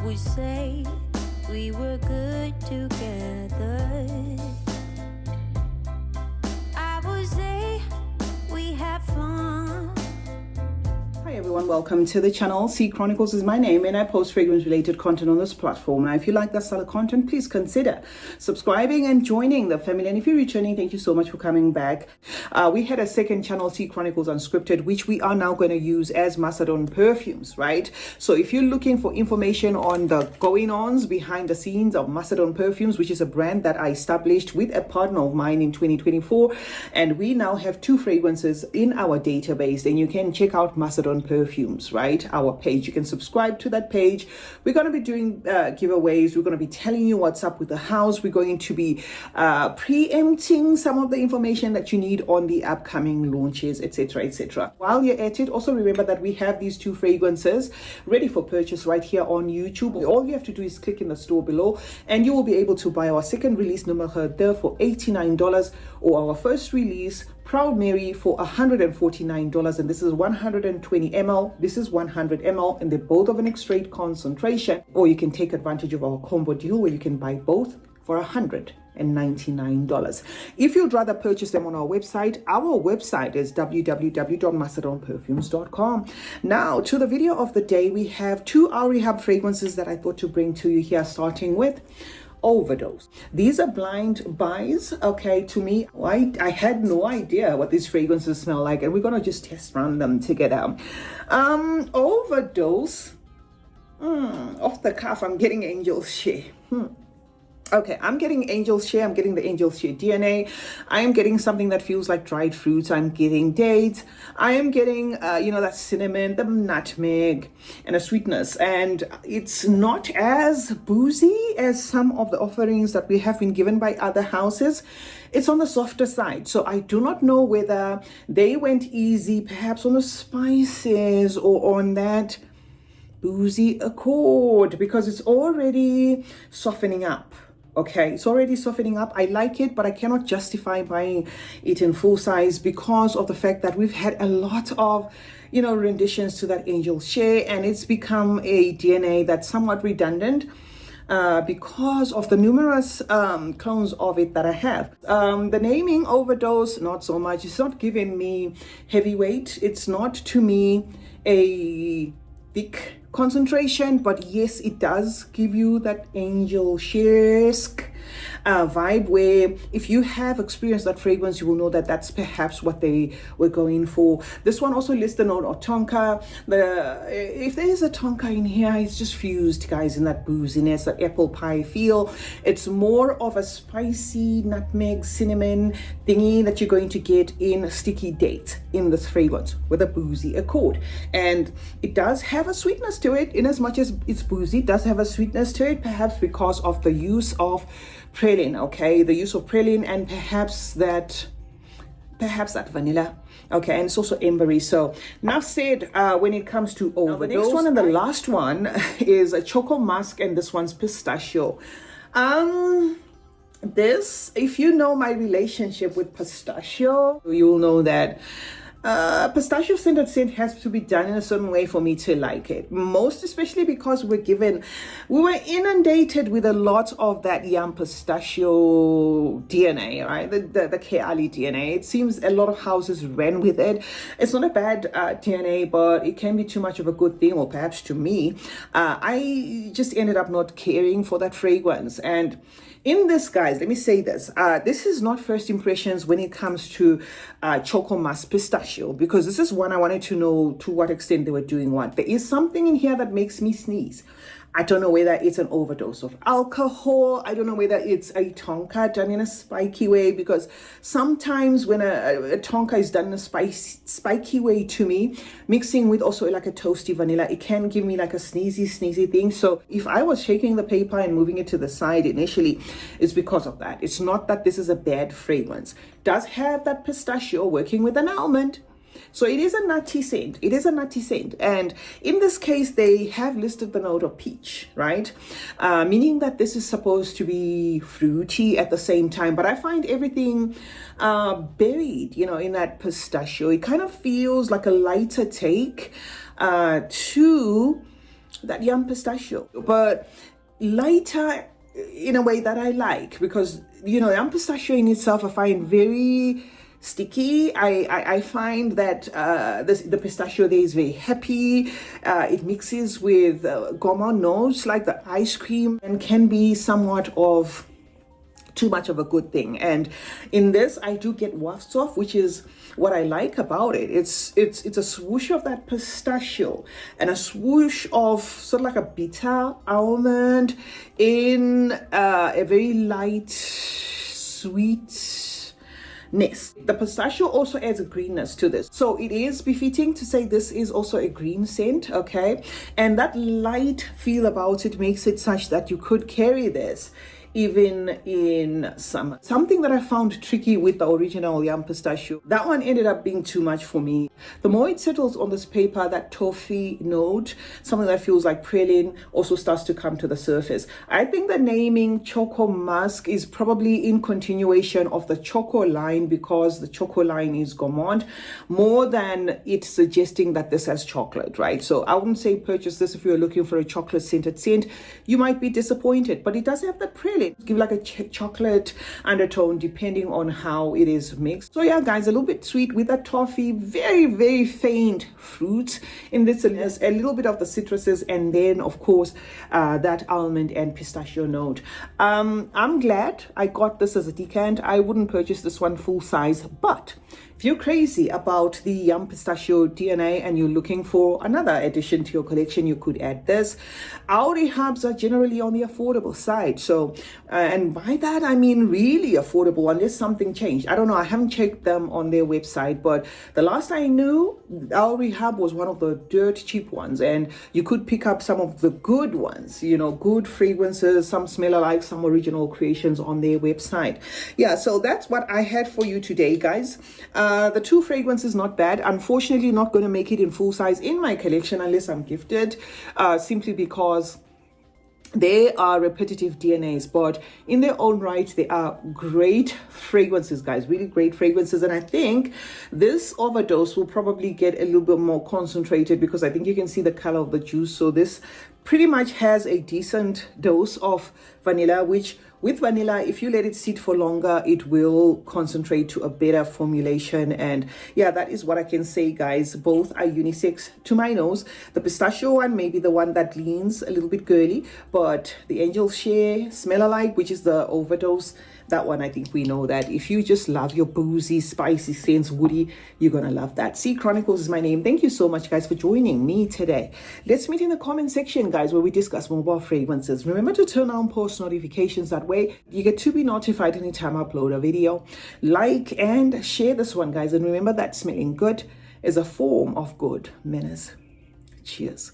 would say we were good together. I would say we had fun. Hi everyone, welcome to the channel. CeeChronicles is my name and I post fragrance related content on this platform. Now if you like that style of content, please consider subscribing and joining the family. And if you're returning, thank you so much for coming back. We had a second channel, CeeChronicles Unscripted, which we are now going to use as Macedon Perfumes, right? So if you're looking for information on the going-ons behind the scenes of Macedon Perfumes, which is a brand that I established with a partner of mine in 2024, and we now have 2 fragrances in our database, then you can check out Macedon Perfumes, right? Our page. You can subscribe to that page. We're going to be doing giveaways. We're going to be telling you what's up with the house. We're going to be preempting some of the information that you need on the upcoming launches, etc., etc. While you're at it, also remember that we have these 2 fragrances ready for purchase right here on YouTube. All you have to do is click in the store below and you will be able to buy our second release numero 2 for $89 or our first release Proud Mary for $149, and this is 120 ml, this is 100 ml, and they're both of an extrait concentration. Or you can take advantage of our combo deal where you can buy both for $199. If you'd rather purchase them on our website is www.macedonperfumes.com. Now to the video of the day, we have 2 our Rehab fragrances that I thought to bring to you here, starting with Overdose. These are blind buys, okay, to me. I had no idea what these fragrances smell like, and we're gonna just test run them together. Overdose, off the cuff, I'm getting Angel's Share. Okay, I'm getting Angel's Share. I'm getting the Angel's Share DNA. I am getting something that feels like dried fruits. I'm getting dates. I am getting, that cinnamon, the nutmeg, and a sweetness. And it's not as boozy as some of the offerings that we have been given by other houses. It's on the softer side. So I do not know whether they went easy, perhaps on the spices or on that boozy accord, because it's already softening up. Okay, it's already softening up. I like it, but I cannot justify buying it in full size because of the fact that we've had a lot of, renditions to that Angel's Share, and it's become a DNA that's somewhat redundant because of the numerous clones of it that I have. The naming Overdose, not so much. It's not giving me heavyweight. It's not, to me, a thick concentration, but yes, it does give you that Angel Share-esque vibe, where if you have experienced that fragrance, you will know that that's perhaps what they were going for. This one also lists the note of tonka. If there is a tonka in here, it's just fused, guys, in that booziness, that apple pie feel. It's more of a spicy nutmeg cinnamon thingy that you're going to get in sticky date in this fragrance with a boozy accord. And it does have a sweetness to it, in as much as it's boozy. It does have a sweetness to it, perhaps because of the use of praline, okay, the use of praline, and perhaps that vanilla, okay, and it's also ambery. So enough said when it comes to Overdose. The next one and the last one is a Choco Musk, and this one's Pistachio. This, if you know my relationship with Pistachio, you'll know that pistachio scented scent has to be done in a certain way for me to like it. Most especially because we were inundated with a lot of that yum pistachio DNA, right? The Keali DNA. It seems a lot of houses ran with it. It's not a bad DNA, but it can be too much of a good thing, or perhaps to me. I just ended up not caring for that fragrance. And in this, guys, let me say this. This is not first impressions when it comes to Choco Musk Pistachio, because this is one I wanted to know to what extent they were doing what. There is something in here that makes me sneeze. I don't know whether it's an overdose of alcohol. I don't know whether it's a tonka done in a spiky way, because sometimes when a tonka is done in a spiky way, to me, mixing with also like a toasty vanilla, it can give me like a sneezy thing. So if I was shaking the paper and moving it to the side initially, it's because of that. It's not that this is a bad fragrance. It does have that pistachio working with an almond. So it is a nutty scent. It is a nutty scent. And in this case, they have listed the note of peach, right? Meaning that this is supposed to be fruity at the same time. But I find everything buried, in that pistachio. It kind of feels like a lighter take to that yum pistachio, but lighter in a way that I like, because yum pistachio in itself I find very sticky. I find that the pistachio there is very happy. It mixes with gourmand notes like the ice cream, and can be somewhat of too much of a good thing. And in this I do get wafts off, which is what I like about it. It's a swoosh of that pistachio and a swoosh of sort of like a bitter almond in a very light sweetness. The pistachio also adds a greenness to this, so it is befitting to say this is also a green scent, okay? And that light feel about it makes it such that you could carry this even in summer. Something that I found tricky with the original yum pistachio, that one ended up being too much for me. The more it settles on this paper, that toffee note, something that feels like praline, also starts to come to the surface. I think the naming Choco Musk is probably in continuation of the Choco line, because the Choco line is gourmand, more than it suggesting that this has chocolate, right? So I wouldn't say purchase this if you're looking for a chocolate scented scent. You might be disappointed, but it does have that praline. Give like a chocolate undertone depending on how it is mixed. So yeah, guys, a little bit sweet with that toffee, very, very faint fruit in this, a little bit of the citruses, and then of course that almond and pistachio note. I'm glad I got this as a decant. I wouldn't purchase this one full size, but if you're crazy about the yum pistachio DNA and you're looking for another addition to your collection, you could add this. Our Rehabs are generally on the affordable side. So, and by that, I mean really affordable unless something changed. I don't know. I haven't checked them on their website, but the last I knew, our Rehab was one of the dirt cheap ones, and you could pick up some of the good ones, good fragrances, some smell alike, some original creations on their website. Yeah, so that's what I had for you today, guys. The two fragrances, not bad. Unfortunately, not going to make it in full size in my collection unless I'm gifted, simply because they are repetitive DNAs, but in their own right, they are great fragrances, guys, really great fragrances. And I think this overdose will probably get a little bit more concentrated, because I think you can see the color of the juice. So this pretty much has a decent dose of vanilla, which with vanilla, if you let it sit for longer, it will concentrate to a better formulation. And yeah, that is what I can say, guys. Both are unisex to my nose. The pistachio one may be the one that leans a little bit girly, but the angel share, smell alike, which is the overdose, that one, I think we know that if you just love your boozy, spicy scents, woody, you're gonna love that. CeeChronicles is my name. Thank you so much, guys, for joining me today. Let's meet in the comment section, guys, where we discuss mobile fragrances. Remember to turn on post notifications. That way you get to be notified anytime I upload a video. Like and share this one, guys, and remember that smelling good is a form of good manners. Cheers.